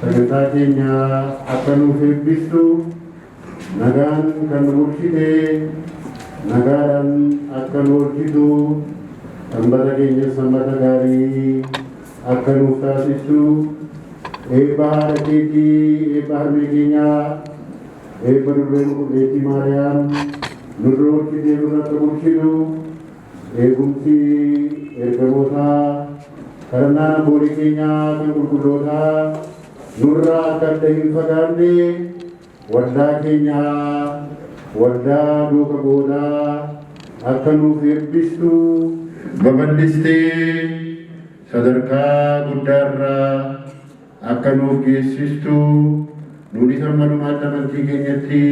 Sagantaatinya akan ufibbistu nagaan kan murshide nagaan akan murhidu sambata keenya sambata gaarii akan uftaasistu bahara keeti harme keenya durreen qulleetti maariyaam nurra murshide nurratti murshidu eegumsi ergamootaa karannaa boolii keenya kan qulqullootaa nurra akka adda hin fagaanne waldaa keenya waldaa duuka goodaa akka nuuf eebbistu babal'istee sadarkaa guddaarraa akka nuuf geessistu nuti sammadumaatti amantii keenyatti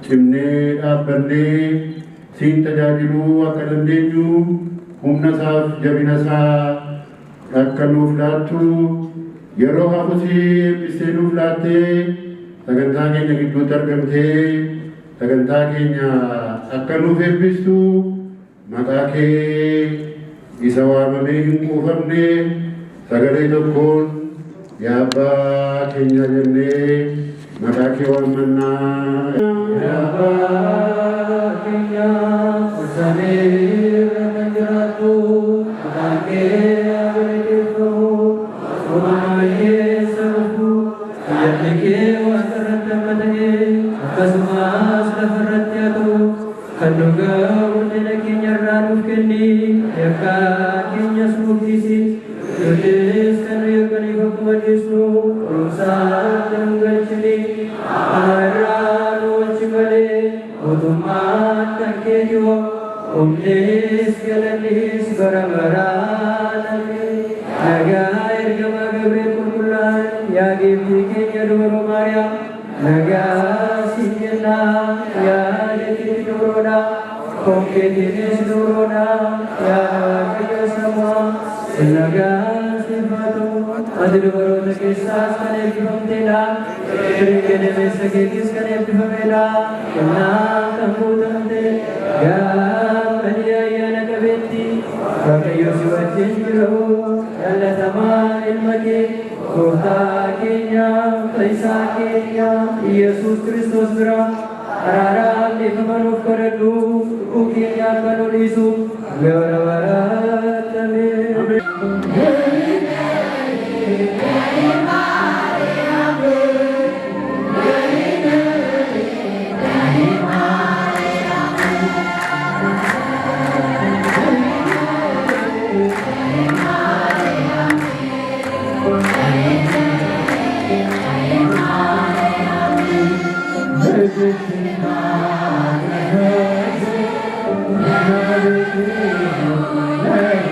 cimnee dhaabbannee siin tajaajiluu akka dandeenyu humna isaaf jabina isaa akka nuuf laattu yeroo hafuusii eebbistee nuuf laattee sagantaa keenya gidduutti argamtee sagantaa keenya akka nuuf eebbistu maqaa kee isa waamamee hin quufamne sagalee tokkoon yaa abbaa keenya jennee maqaa kee waammannaa. Yaa abbaa keenya samii irra kan jiraattu maqaan kee Yesus Kristus bira araram di kemanuf keredu ukinya kanulisu gara-gara amin. Hey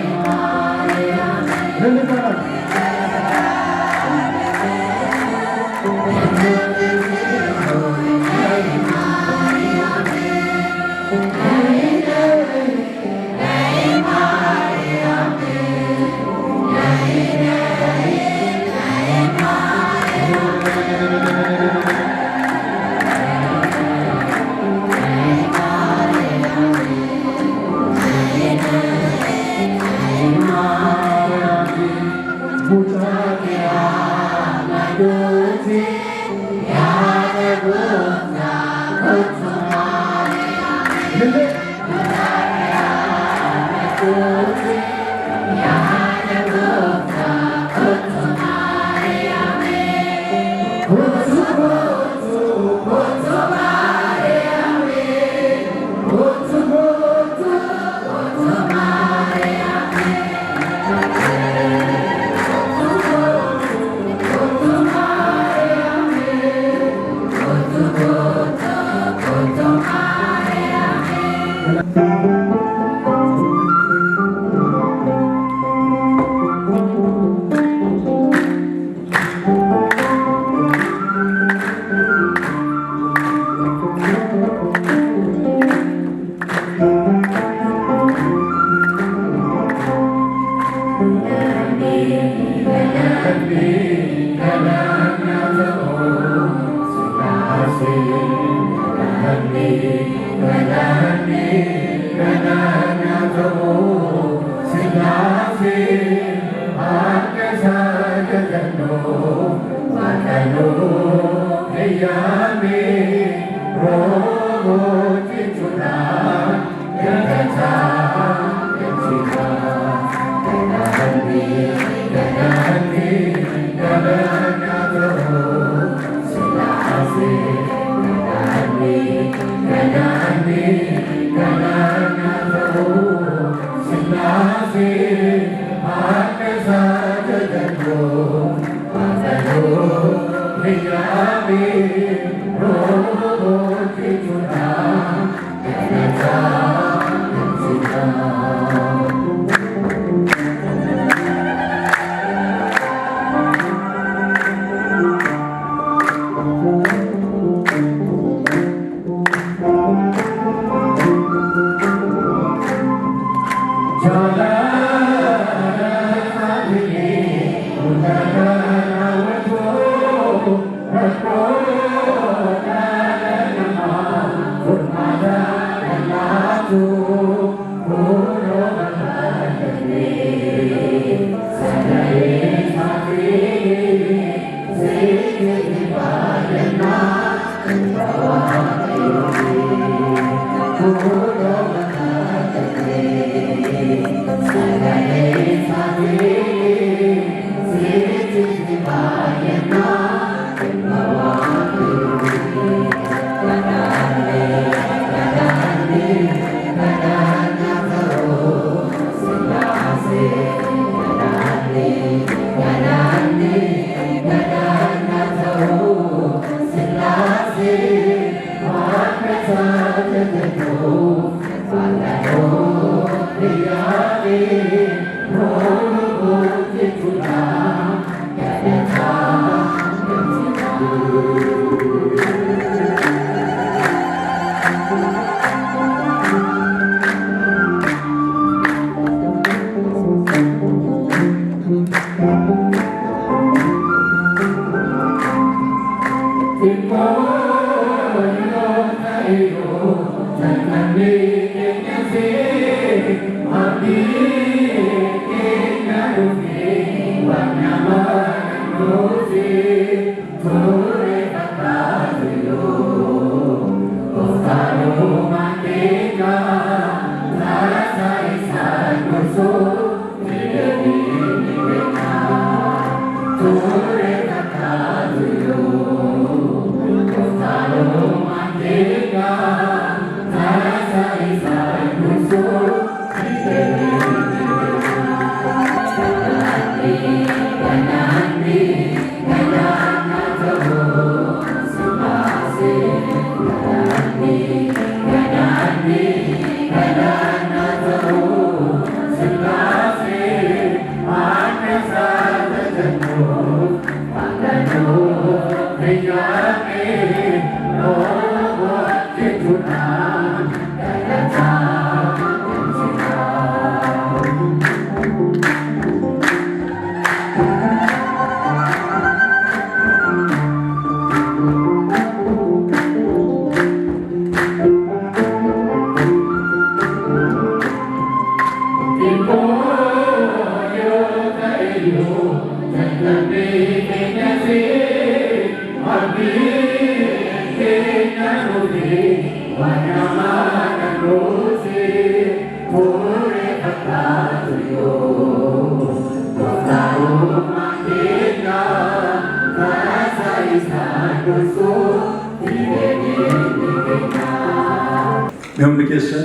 Communication,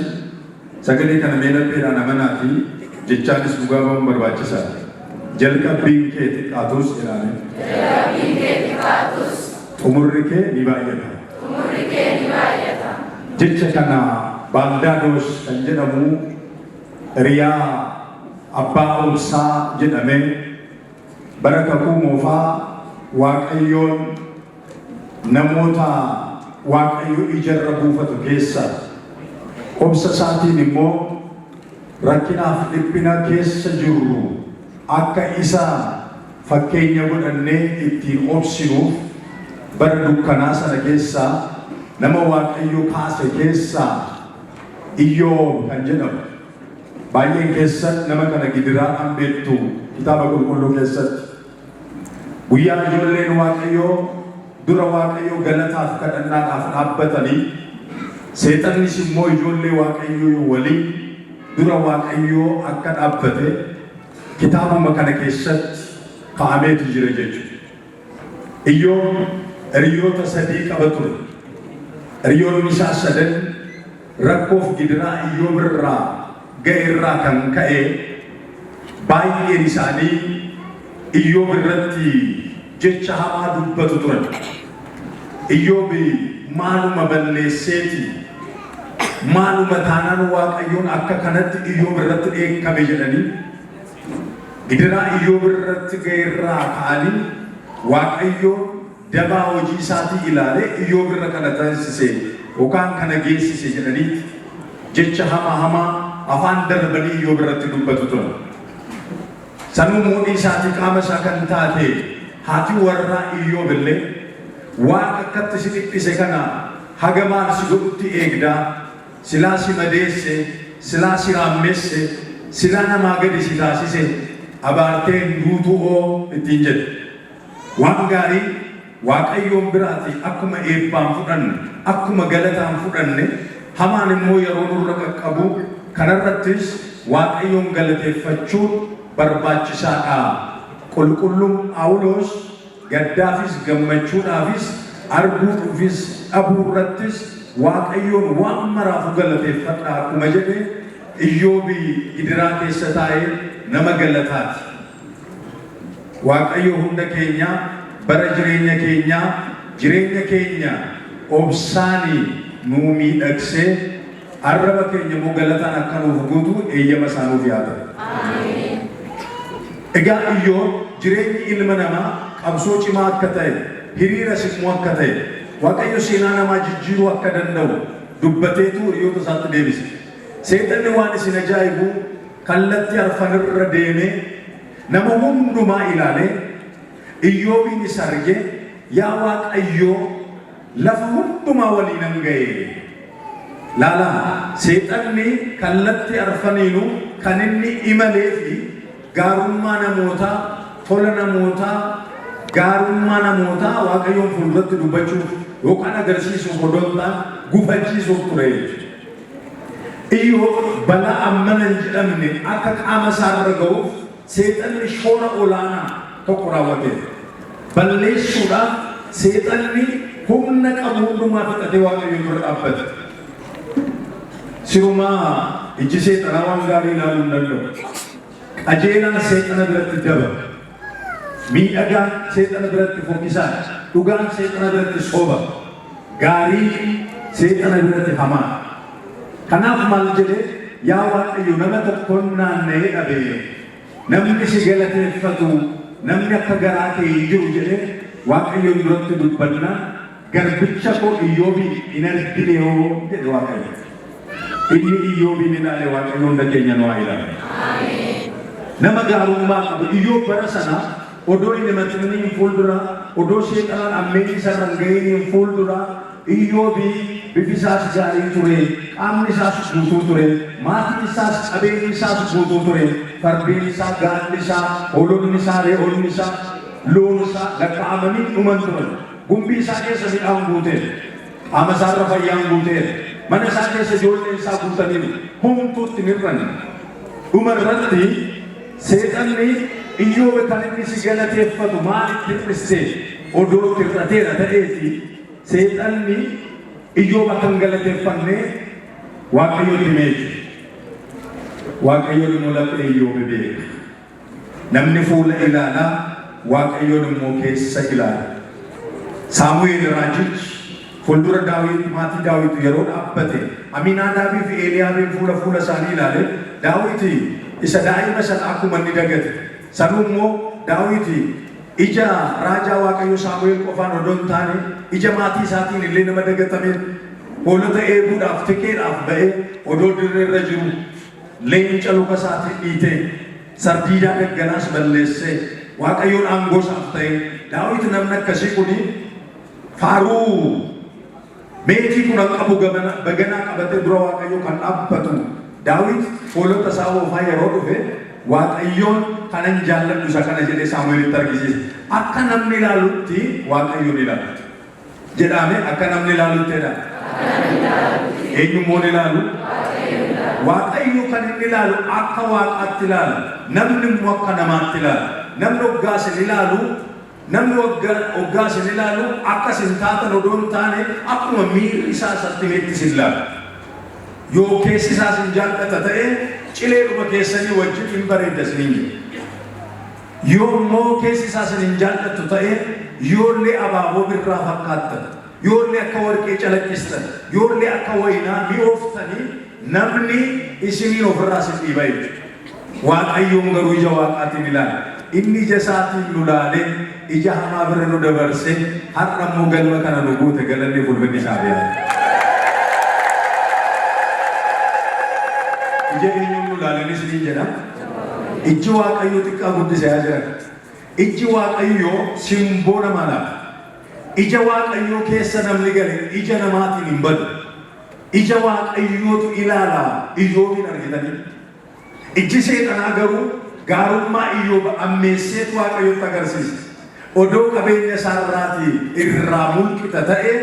sagalee kana meelappeedhaan amanaa fi jechaanis dhugaafamuu barbaachisaadha. Jalqabbiin kee xiqqaatus ilaale. Xumurri kee ni baay'ata. Jecha kana Baldaadoos kan jedhamu Riyaa Abbaa Obsaa jedhamee bara kakuu moofaa Waaqayyoon namoota waaqayyo ijarra buufatu keessa obsa isaatiin immoo rakkinaaf dhiphina keessa jirru akka isa fakkeenya godhannee ittiin obsinuuf bara dukkanaa sana keessa nama waaqayyo kaase keessa Iyyoob kan jedhamu baay'een keessan nama kana gidiraadhaan beektu kitaaba qulqulluu keessatti guyyaa ijoolleen waaqayyoo dura waaqayyoo galataaf kadhannaadhaaf dhaabbatanii seexannis immoo ijoollee waaqayyoo waliin dura waaqayyoo akka dhaabbate kitaabuma kana keessatti kaa'ameetu jira jechuudha. Iyyoob hiriyoota sadii qaba ture. Hiriyoonni isaa sadan rakkoof gidiraa Iyyoob irraa ga'e irraa kan ka'e baay'een isaanii Iyyoob irratti jecha hamaa dubbatu turan. Iyyoob maaluma balleesseeti maaluma taanaan waaqayyoon akka kanatti Iyyoob irratti dheekkame jedhanii gidiraa Iyyoob irratti ga'e irraa ka'anii waaqayyoon dabaa hojii isaatii ilaalee Iyyoob irra kana taasise yookaan kana geessise jedhanii jecha hamaa afaan darbanii Iyyoob irratti dubbatu turan. Sanuu moodii isaatii qaama isaa kan taate haati warraa Iyyoob illee waan akkatti si dhiphise kana haga maal si godhutti eegdaa silaa si madeesse silaa si raammeesse silaa namaa gadi si taasise abaarteen duutuu ittiin jedhe. Waan gaarii waaqayyoon biraati akkuma eebbaan fudhanne akkuma galataan fudhanne hamaan immoo yeroo nurra qaqqabu kanarrattis waaqayyoon galateeffachuun barbaachisaadha. Qulqulluun Phaawulos gaddaafis gammachuudhaafis arguudhaafis dhabuurrattis waaqayyoon waan maraafu galateeffadha akkuma jedhe Iyyoob gidiraa keessa taa'ee nama galataati. Waaqayyo hunda keenya bara jireenya keenya obsaanii nuu miidhagsee arraba keenya immoo galataan akka nuuf guutu eeyyama isaa nuuf yaada. Egaa Iyyoob jireenyi ilma namaa qabsoo cimaa akka ta'e hiriira simmoo akka ta'e waaqayyo seenaa namaa jijjiiruu akka danda'u dubbateetu hiriyoota isaatti deebise. Seexanni waan isin ajaa'ibu kallattii arfanirra deemee nama hundumaa ilaalee Iyyoobin isa arge yaa waaqayyoo lafa hundumaa waliin an ga'e. Laala seexanni kallattii arfaniinu kan inni imalee fi gaarummaa namootaa tola namootaa gaarummaa namootaa waaqayyoon fuulduratti dubbachuuf yookaan agarsiisuuf hodoltaa gufachiisuuf ture jechuudha. Iyyoob balaa ammana hin jedhamne akka qaama isaarra ga'uuf seexanni shoora olaanaa tokko raawwate. Balleessuudhaaf seexanni humna qabu hundumaa fixatee waaqayyoon dura dhaabbate. Sirumaa iji seexanaa waan gaarii ilaaluu hin danda'u. Qajeelaan seexana biratti daba. Miidhagaan seexana biratti fokkisaa. Dhugaan seexana biratti soba. Gaarii seexana biratti hamaa. Kanaaf maal jedhee yaa waaqayyo nama tokkoon naanna'ee dhabee namni si galateeffatu namni akka garaa kee hin jiru jedhee waaqayyoon duratti dubbannaa garbicha koo Iyyoobiin hin argine yoo jedhe waaqayyo. Inni Iyyoobiin ilaale waaqayyo hunda keenya nu haa ilaale. Nama gaarummaa qabu Iyyoob bara sana odoo inni maxxanni fuuldura odoo seexanaan ammeen isarra ga'een fuuldura Iyyoobii bifi isaas gaarii ture, qaamni isaas guutuu ture, maatiin isaas qabeenyi isaas guutuu ture, fardeen isaa, gaalli isaa, hoolonni isaa, re'oonni isaa, loon isaa lakkaa'amanii dhuman turan. Gumbii isaa keessa midhaan guuteera, qaama isaarra fayyaan guuteera, mana isaa keessa ijoollee isaa guutaniiru, homtuutti mirran. Dhuma irratti seexanni Iyyoob kan inni si galateeffatu maaliif hir'iste odoo hir'ateera ta'eeti seexanni Iyyoob akka hin galateeffanne waaqayyoon himeeti. Waaqayyoon mul'ate Iyyoob beeka. Namni fuula ilaalaa waaqayyoon immoo keessa ilaala. Saamu'eel raajichi fuuldura Daawit maatii Daawit yeroo dhaabbate Amiinaadaabii fi Eeliyaabiin fuula isaanii ilaale Daawit isa daa'ima sana akkuma inni dagate sanuu immoo Daawit ija raajaa Waaqayyo Saamu'eel qofaan odoo hin taane ija maatii isaatiin illee nama dagatameen hoolota eeguudhaaf tikeedhaaf ba'ee odoo dirreerra jiru leenca luka isaatiin dhiitee sardiidaa dagganaas balleessee Waaqayyoon aangoo isaaf ta'e Daawit namni akkasii kuni faaruu meetii kun qabu baganaa qabatee dura Waaqayyo kan dhaabbatu Daawit hoolota isaa oofaa yeroo dhufe Waaqayyoon kanan jaalladhu isa kana jedhee Saamu'eelitti argisiise. Akka namni ilaalutti Waaqayyoon ilaala. Jedhame akka namni ilaaluttidha. Eenyummoon ilaalu? Waaqayyo kan inni ilaalu akka Waaqaatti ilaala. Namni immoo akka namaatti ilaala. Namni oggaasin ilaalu namni oggaasin ilaalu akka sin taatan odoo hin taane akkuma miirri isaa isatti meettis ilaala. Yoo keessi isaa sin jaallata ta'e cileedhuma keessanii wajjin hin bareedda siniin jedhu. Yoo immoo keessi isaa sin hin jaallatu ta'e yoollee abaaboo birraa fakkaattan, yoollee akka warqee calaqqistan, yoollee akka wayinaa mi'ooftanii namni isiniin ofirraa sin dhiiba jechuudha. Waaqayyoon garuu ija Waaqaatiin ilaala. Inni ija isaatiin nu laalee ija hamaa bira nu dabarsee har'a immoo galma kana nu guute galanni ulfinni isaa beeku. Ija eenyuun nu laalanii isiniin jedha. Iji Waaqayyoo xiqqaa guddisee jira. Iji Waaqayyoo simboo namaa laata. Ija Waaqayyoo keessa namni gale ija namaatiin hin badu. Ija Waaqayyootu ilaala Iyyoobiin argitanii. Iji seexanaa garuu gaarummaa Iyyoob ammeesseetu Waaqayyootti agarsiisa. Odoo qabeenya isaarraatii irraa mulqita ta'e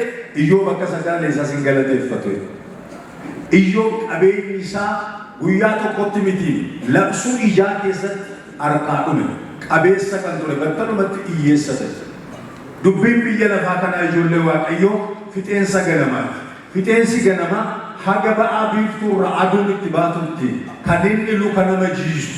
Iyyoob akka sagaalee isaas hin galateeffatu. Iyyoob qabeenyi isaa guyyaa tokkotti miti labsuu ijaa keessatti harkaa dhume. Qabeessa kan ture battalumatti hiyyeessa ta'e. Dubbiin biyya lafaa kanaa ijoollee Waaqayyoo fixeensa ganamaati. Fixeensi ganamaa haga ba'aa biiftuurra aduun itti baatutti kan inni luka nama jiisu.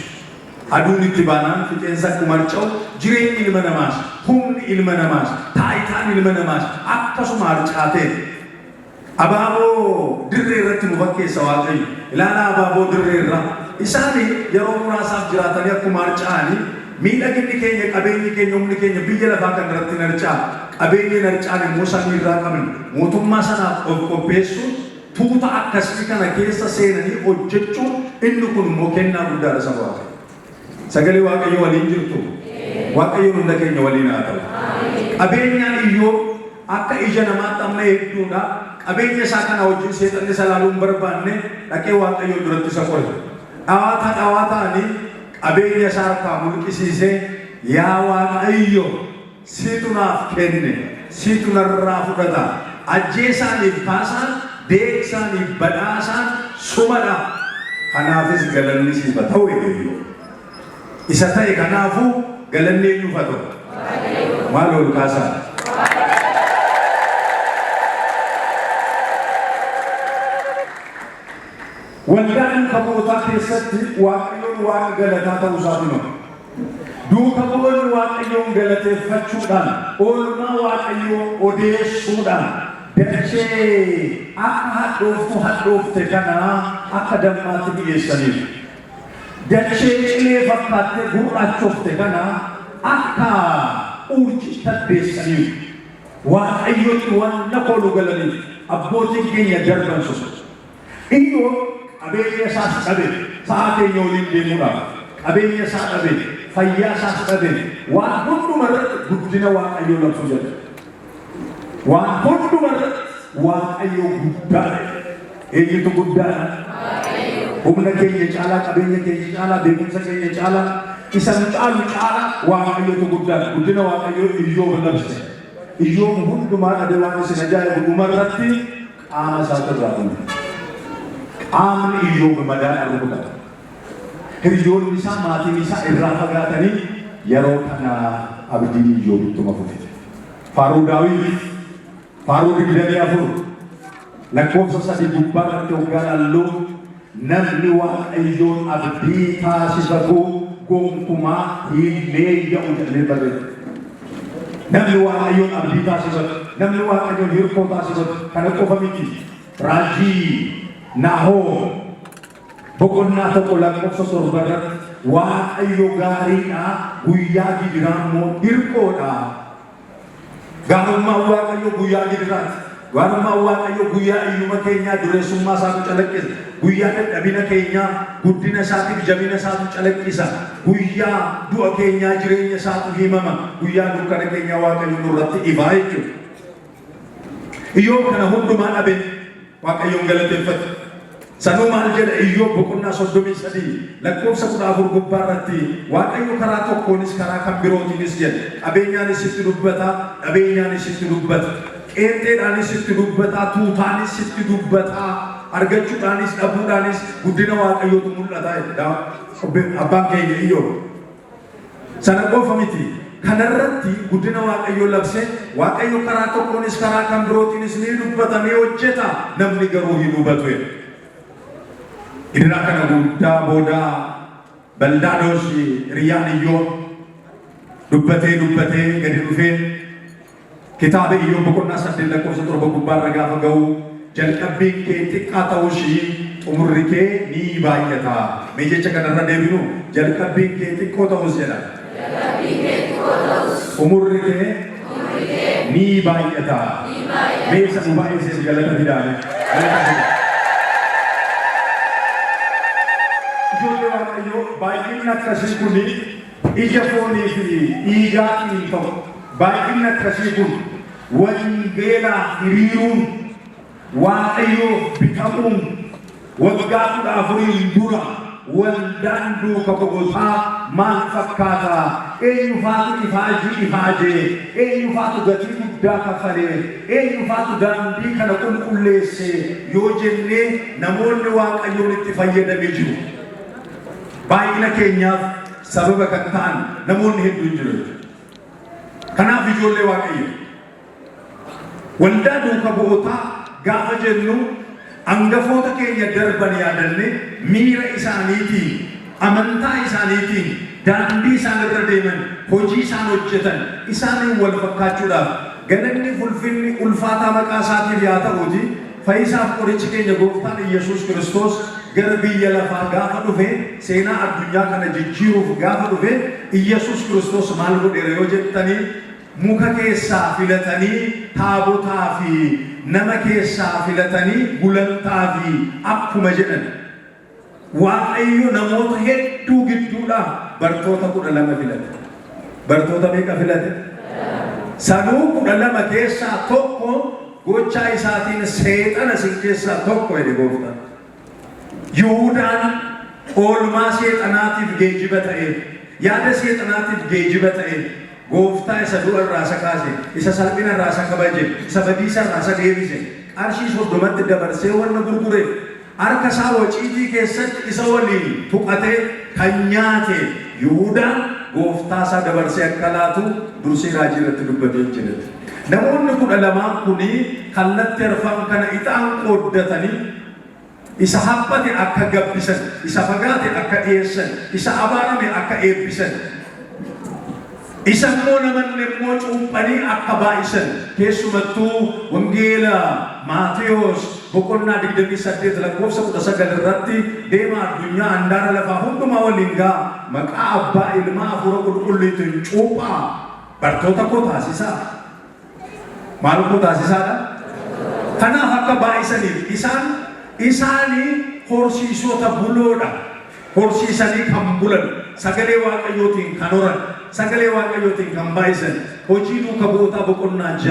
Aduun itti baanaan fixeensa kumarca'u jireenyi ilma namaas, humni ilma namaas, taayitaan ilma namaas akkasuma harcaatee. Abaaboo dirree irratti nu fakkeessa Waaqayyo. Ilaala abaaboo dirree irraa. Isaanii yeroo muraasaaf jiraatanii akkuma harca'anii miidhaginni keenya, qabeenyi keenya, humni keenya biyya lafaa kan irratti harca'a. Qabeenyi harca'an immoo samii irraa qabna. Mootummaa sanaaf of qopheessuun tuuta akkasii kana keessa seenanii hojjechuun inni kun immoo kennaa guddaadha saba Waaqayyo. Sagalee Waaqayyo waliin jirtu. Waaqayyo hunda keenya waliin haa ta'u. Qabeenyaan Iyyoob akka ija namaatti amma hedduudha. Qabeenya isaa kana wajjin seexanni isa laaluu hin barbaanne dhaqee Waaqayyo duratti isa qore. Dhawaataanii qabeenya isaa harkaa mulqisiisee yaa Waaqayyo situ naaf kenne, situ narraa fudhata. Ajjeesaaniif kaasaan, deegsaaniif badhaasaan sumadha. Kanaafis galanni siif haa ta'u eeyyoo. Isa ta'e kanaafuu galanni eenyuuf haa ta'u? Maal ol kaasaa? Waldaan kabootaa keessatti Waaqayyoon waan galataa ta'uu isaati nima. Duuka bu'oonni Waaqayyoon galateeffachuudhaan, oolmaa Waaqayyoo odeessuudhaan dachee akka hadhoofte kanaa akka dammaatti dhiyeessaniif. Dachee cilee fakkaattee gurraachofte kanaa akka urjii taddeessaniif. Waaqayyoon waan koolu galaniif abbootiin keenya darban sun. Iyyoob qabeenya isaas dhabe, sa'a keenya waliin deemuudhaaf. Qabeenya isaa dhabe, fayyaa isaas dhabe, waan hundumarratti guddina Waaqayyoo labsuu jedha. Waan hundumarratti Waaqayyoo guddaadha. Eenyutu guddaadha? Humna keenya caalaa, qabeenya keenya caalaa, beekumsa keenya caalaa, isa nu caalu caalaa Waaqayyootu guddaadha. Guddina Waaqayyoo Iyyoob labse. Iyyoob hundumaa dhabe waan isin ajaa'ibu dhumarratti qaama isaatti irraa hunde. Qaamni Iyyoob madaadhaan rukutata. Hiriyoonni isaa, maatiin isaa irraa fagaatanii yeroo kana abdiin Iyyoobittuma fufite. Faaruu Daawit, faaruu 24 lakkoofsa 3 gubbaarratti hoggaa laalluu namni Waaqayyoon abdii taasifatu gonkumaa hin leeyya'u jedhee barreesse. Namni Waaqayyoon abdii taasifatu, namni Waaqayyoon hirkoo taasifatu kana qofa miti. Raajii Naahoo boqonnaa tokko lakkoofsa torbarratti Waaqayyo gaariidha guyyaa gidiraa immoo hirkoodha. Gaarummaan Waaqayyo guyyaa gidiraati. Gaarummaan Waaqayyo guyyaa iyyuma keenyaa dureessummaa isaatu calaqqisa. Guyyaa dadhabina keenyaa guddina isaatiif jabina isaatu calaqqisa. Guyyaa du'a keenyaa jireenya isaatu himama. Guyyaa dukkana keenyaa Waaqayyo nurratti ifaa jechuudha. Iyyoob kana hundumaa dhabe Waaqayyoon galateeffate. Sanuu maal jedha Iyyoob boqonnaa 33 lakkoofsa 14 gubbaarratti Waaqayyo karaa tokkoonis karaa kan birootiinis jedha. Qabeenyaanis itti dubbata, dhabeenyaanis itti dubbata. Qeenxeedhaanis itti dubbata, tuutaanis itti dubbata, argachuudhaanis dhabuudhaanis guddina Waaqayyootu mul'ata jedha abbaan keenya Iyyoob. Sana qofa miti. Kanarratti guddina Waaqayyoo labse Waaqayyo karaa tokkoonis karaa kan birootiinis ni dubbata ni hojjeta namni garuu hin hubatu. Gidiraa kana guddaa booda Baldaadoos hiriyaan Iyyoob dubbatee gadi dhufee kitaaba Iyyoob boqonnaa 8 lakkoofsa 7 gubbaarra gaafa ga'u jalqabbiin kee xiqqaa ta'uu ishii xumurri kee ni baay'ata. Mee jecha kanarra deebinu jalqabbiin kee xiqqoo ta'us jedha. Umurri kee ni baay'ata. Mee isa baay'isee galata fidaane. Ijoollee Waaqayyoo baay'inni akkasii kun ija foonii fi dhiigaatiin ta'u. Baay'inni akkasii kun wangeelaa hiriiruun Waaqayyoof bitamuun waggaa 14 dura waldaan duuka boqotaa maal fakkaata? Eenyufaatu ifaajee? Eenyufaatu gatii guddaa kafalee? Eenyufaatu daandii kana qulqulleesse? Yoo jennee namoonni Waaqayyoon itti fayyadamee jiru. Baay'ina keenyaaf sababa kan ta'an namoonni hedduun jiru. Kanaaf ijoollee Waaqayyoo waldaa duuka boqotaa gaafa jennu hangafoota keenya darban yaadanne miira isaaniitiin amantaa isaaniitiin daandii isaan irra deeman hojii isaan hojjetan isaaniin wal fakkaachuudhaaf galanni ulfinni ulfaataa maqaa isaatiif yaa ta'uuti fayyisaaf qorichi keenya gooftaan Yesuus Kiristoos gara biyya lafaa gaafa dhufe seenaa addunyaa kana jijjiiruuf gaafa dhufe Yesuus Kiristoos maal godheera yoo jettanii muka keessaa filatanii taabotaa fi nama keessaa filatanii gulantaa fi akkuma jedhan Waaqayyo namoota hedduu gidduudhaan bartoota 12 filate. Bartoota meeqa filate? Sanuu 12 keessaa tokko gochaa isaatiin seexana sin keessaa tokko jedhe gooftaan. Yihuudaan oolmaa seexanaatiif geejjiba ta'e, yaada seexanaatiif geejjiba ta'e. Gooftaa isa du'a irraa isa kaase, isa salphina irraa isa kabaje, isa badiisa irraa isa deebise, qarshii 30tti dabarsee wanna gurgure, harka isaa waciitii keessatti isa waliin tuqatee kan nyaate Yihuudaan gooftaa isaa dabarsee akka laatu dursee raajii irratti dubbatee jira. Namoonni 12 kuni kallattii arfan kana ixaan qooddatanii isa haphate akka gabbisan, isa fagaate akka dhiyeessan, isa abaarame akka eebbisan. Isa immoo namoonni immoo cuuphanii akka baay'isan keessumattuu wangeela Maatiyos boqonnaa 28 lakkoofsa 19 irratti deemaa addunyaa handaara lafaa hundumaa waliin gaa maqaa abbaa ilmaa hafuura qulqulluutiin cuuphaa bartoota koo taasisaa. Maal koo taasisaadha? Kanaaf akka baay'isaniif isaanii horsiisota buloodha. Horsiisanii kan bulan sagalee Waaqayyootiin kan horan sagalee Waaqayyootiin kan baay'isan hojii duuka bu'ootaa boqonnaa 6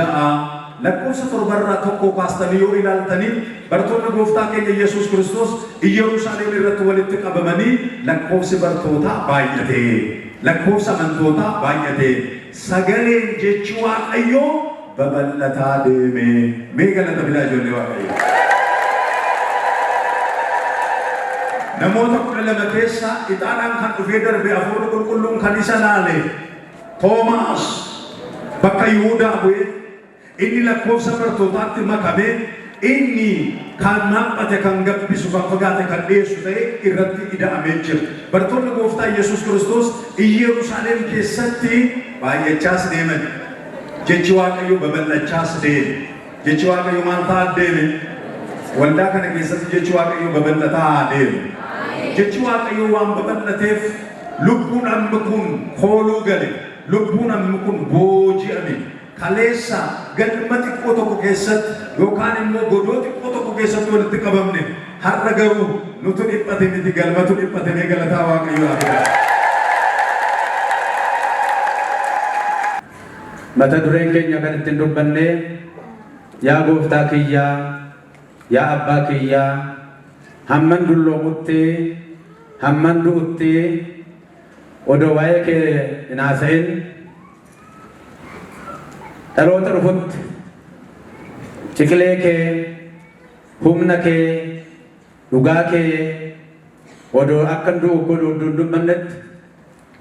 lakkoofsa 7 irraa tokko kaastanii yoo ilaaltanii bartoonni gooftaa keenya Yesuus Kiristoos Yerusaalem irratti walitti qabamanii lakkoofsi bartootaa baay'atee lakkoofsa amantootaa baay'atee sagaleen jechi Waaqayyoo babal'ataa deeme. Mee galata fidaa ijoollee Waaqayyoo. Namoota 12 keessa ixaadhaan kan dhufee darbe hafuurri qulqulluun kan isa laale Toomaas bakka Yihuudaa bu'ee inni lakkoofsa bartootaatti makamee inni kan naaphate kan gabbisu kan fagaate kan dhiyeessu ta'e irratti ida'amee jira. Bartoonni gooftaa Yesuus Kiristoos Yerusaalem keessatti baay'achaas deeman. Jechi Waaqayyoo babal'achaas deeme. Jechi Waaqayyoo maal ta'aa deeme? Waldaa kana keessatti jechi Waaqayyoo babal'ataa deeme. jechi waaqayyo waan babal'ateef lubbuun amma kun kooluu gale lubbuun amma kun booji'ame kaleessa galma xiqqoo tokko keessatti yookaan immoo godoo xiqqoo tokko keessatti walitti qabamne har'a garuu nutu dhiphate miti galmatu dhiphatamee galataa waaqayyo haa mata dureen keenya kan ittiin dubbanne yaa gooftaa kiyyaa yaa abbaa kiyyaa hamman dulloomutti hamman du'utti odoo waa'ee kee hin haasa'in dhaloota dhufutti ciqilee kee humna kee dhugaa kee odoo akka du'u godhu dubbannetti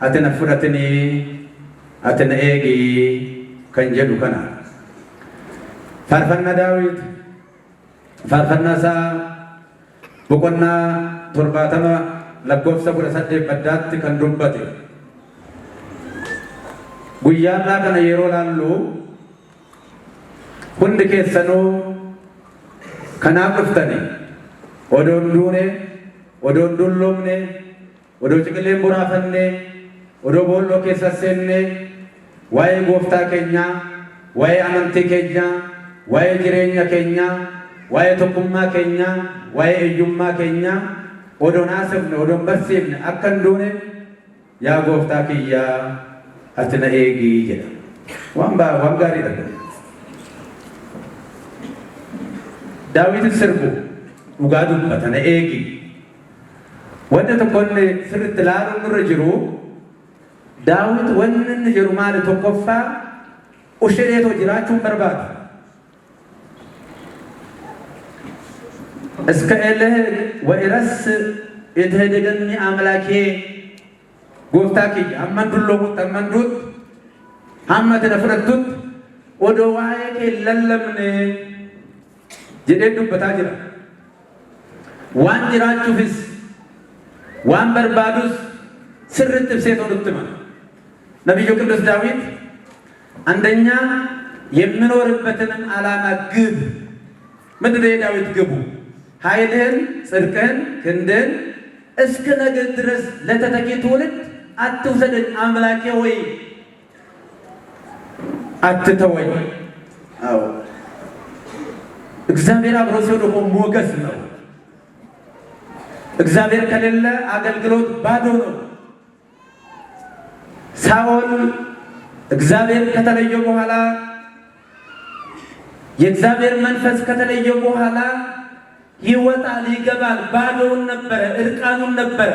ati na fudhatinii ati na eegii kan jedhu kana faarfannaa Daawit faarfannaa isaa boqonnaa 70 lakkoofsa 18 baddaatti kan dubbate guyyaadhaa kana yeroo laallu hundi keessanuu kanaaf dhuftani odoon duune odoon dulloomne odoo ciqileen buraafanne odoo boolloo keessa seenne waa'ee gooftaa keenyaa waa'ee amantii keenyaa waa'ee jireenya keenyaa waa'ee tokkummaa keenyaa waa'ee eeyyummaa keenyaa odoon haasofne odoon barsiifne akka hin duune yaa gooftaa kiyyaa ati na eegii jedha waan gaariidha. Daawitin sirbu dhugaa dubbata na eegii wanta tokkonne sirriitti ilaaluun nurra jiru Daawit wanni inni jedhu maali tokkoffaa ushireetoo jiraachuun barbaada. እስከ ኤልህ ወኢረስ የተደገኒ አምላኬ ጎፍታኪ አመንዱሎሙት አመንዱት ሐመት ነፍረቱት ወደ ዋይኬ ለለምን ጀደዱበታ ጅራ ዋን ጅራቹፍስ ዋን በርባዱስ ስርት ብሴት ወዱትማ ነብዩ ቅዱስ ዳዊት አንደኛ የምኖርበትን ዓላማ ግብ ምድረ ዳዊት ግቡ ኃይልህን ጽድቅህን ክንድህን እስከ ነገ ድረስ ለተተኪ ትውልድ አትውሰደኝ አምላኬ ወይ አትተወኝ። አዎ እግዚአብሔር አብሮ ሲሆን ደግሞ ሞገስ ነው። እግዚአብሔር ከሌለ አገልግሎት ባዶ ነው። ሳኦል እግዚአብሔር ከተለየው በኋላ የእግዚአብሔር መንፈስ ከተለየው በኋላ ይወጣል ይገባል ባዶውን ነበረ እርቃኑን ነበረ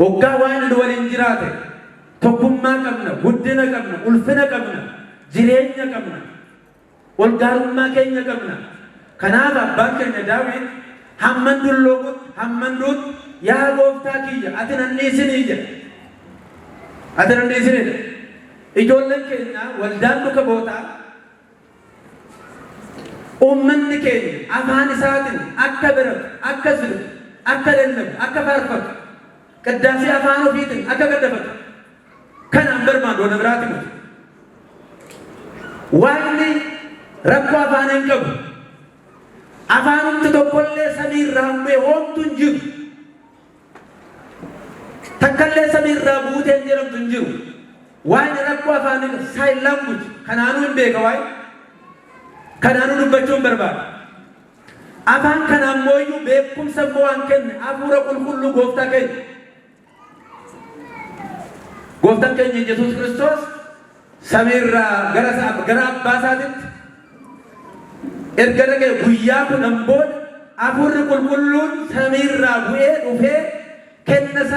ወጋ ዋን ወልንጅራተ ተኩማ ቀምነ ውድነ ቀምነ ኡልፍነ ቀምነ ጅሬኛ ቀምነ ወልጋሩማ ከኛ ቀምነ ከናባ ባከነ ዳዊት ሐመንዱሎጉት ሐመንዱት ያ ጎፍታ ኪያ አተነኔስን ይጀ አተነኔስን ኢጆለን ከኛ ወልዳሉ ከቦታ ኡመን ከኝ አፋን ሰዓትን አከበረ አከዝል አከለለም አከፋርፈት ቅዳሴ አፋኑ ፊትን አከገደፈት ከናምበር ማዶ ነብራት ነው ዋኒ ረኳ አፋንን ቀቡ አፋኑን ተቆለ ሰሚር ራምቤ ሆንቱን ጅብ ተከለ ሰሚር ራቡት እንጀረም እንጅሩ ዋኒ ረኳ አፋንን ሳይላምቡት ከናኑን ቤከዋይ ከናኑ ዱበቹን በርባድ አፋን ከናሞዩ ቤኩም ሰሞዋን ከን አፉረ ቁልቁሉ ጎፍታ ከኝ ኢየሱስ ክርስቶስ ሰሚራ ገረሳ ገራ ባሳት ኤርገረገ ጉያ ኩነምቦድ አፉረ ቁልቁሉን ሰሚራ ጉኤ ዱፌ ከነሳ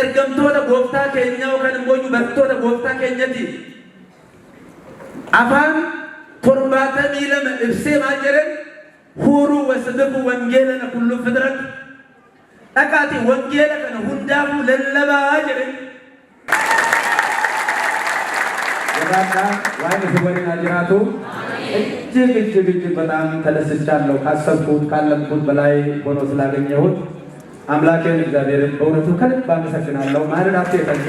ኤርገምቶለ ጎፍታ ከኛው ከንሞዩ በርቶለ ጎፍታ ከኘቲ አፋን ቶርባተ ሚለም እብሴ ማጀረን ሁሩ ወስብኩ ወንጌለነ ኩሉ ፍጥረት አቃቲ ወንጌለ ከነ ሁንዳፉ ለለባ አጀረን የራካ ዋይን ሲወሪና ጅራቱ እጅግ በጣም ተደስቻለሁ። ካሰብኩት ካለምኩት በላይ ሆኖ ስላገኘሁት አምላኬን እግዚአብሔርን በእውነቱ ከልብ አመሰግናለሁ። ማረዳት የተኝ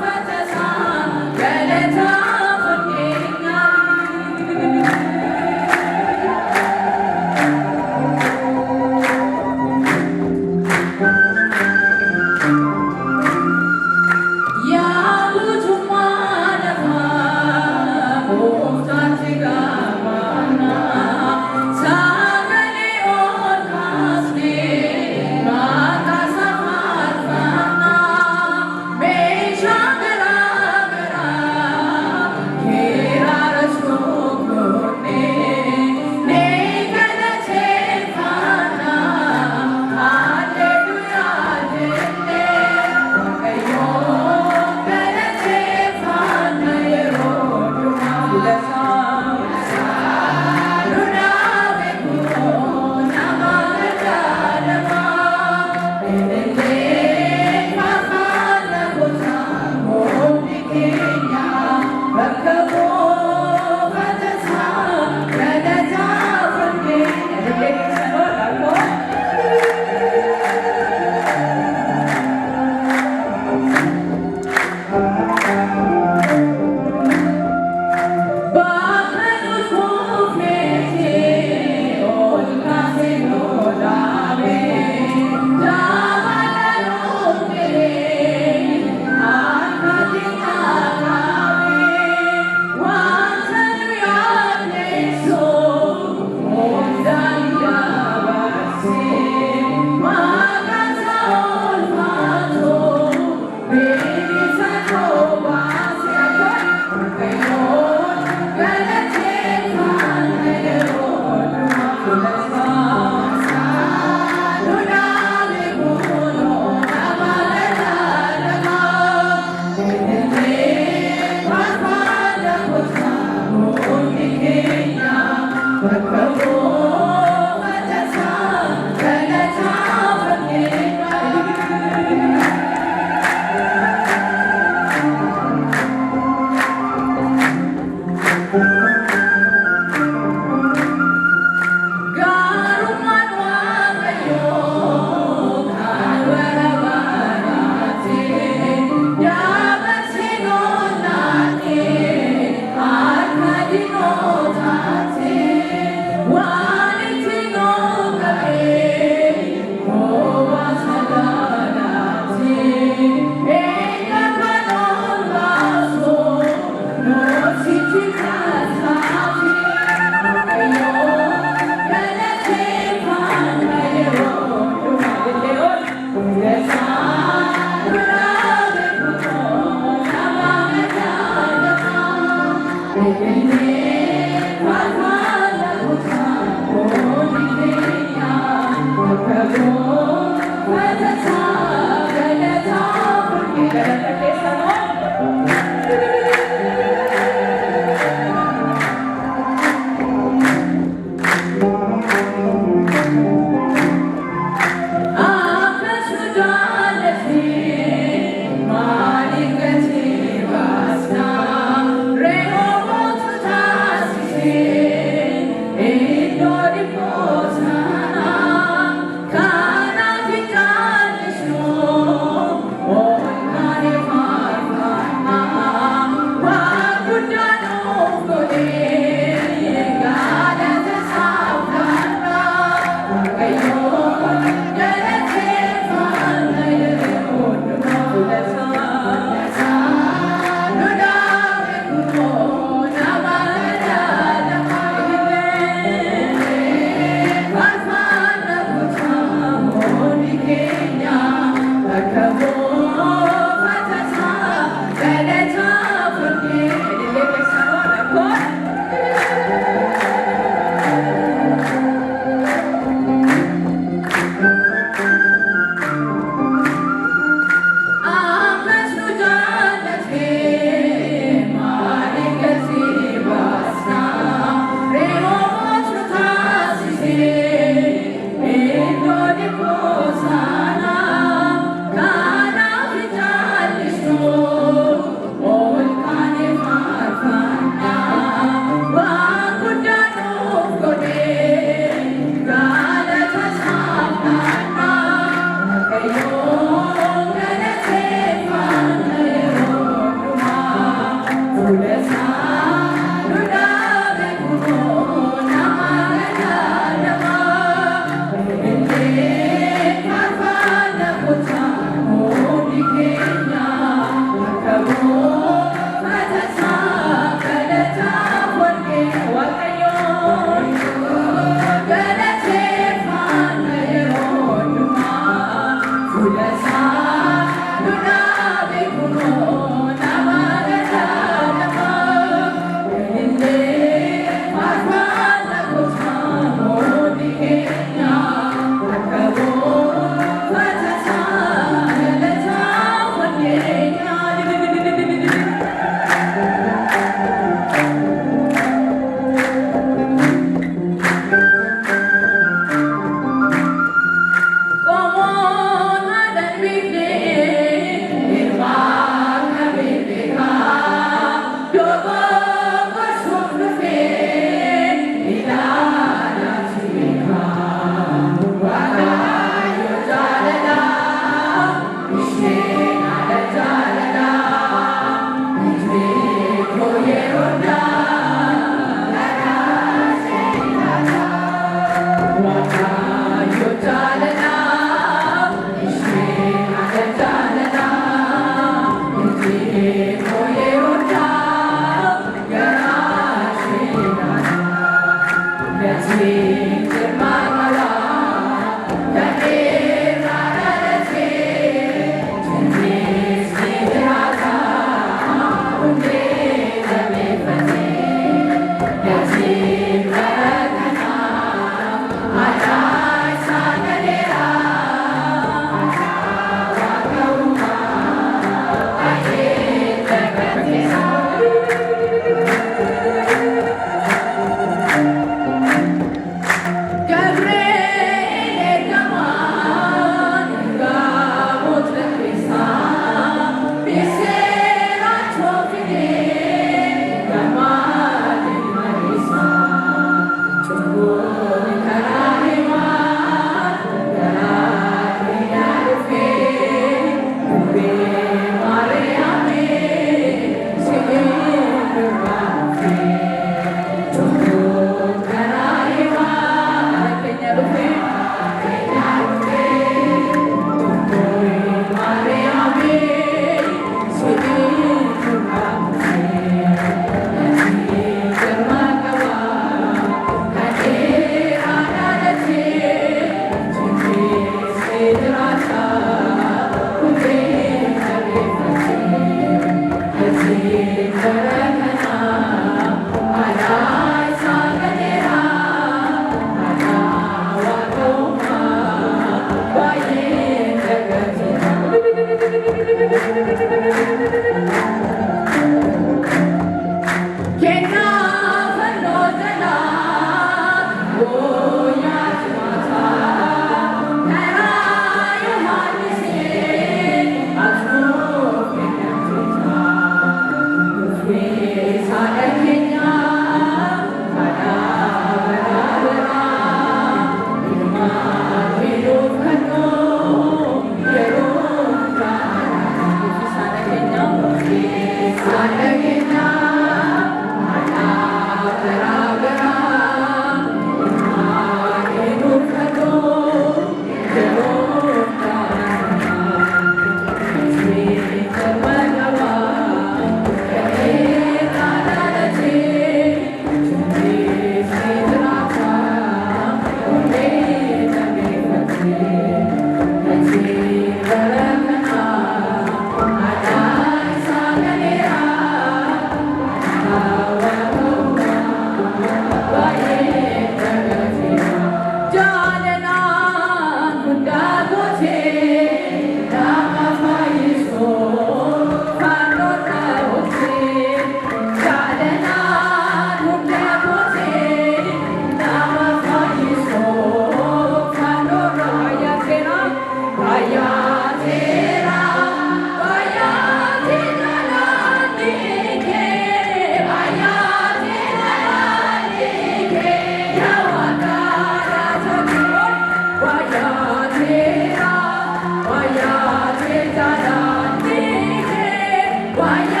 Why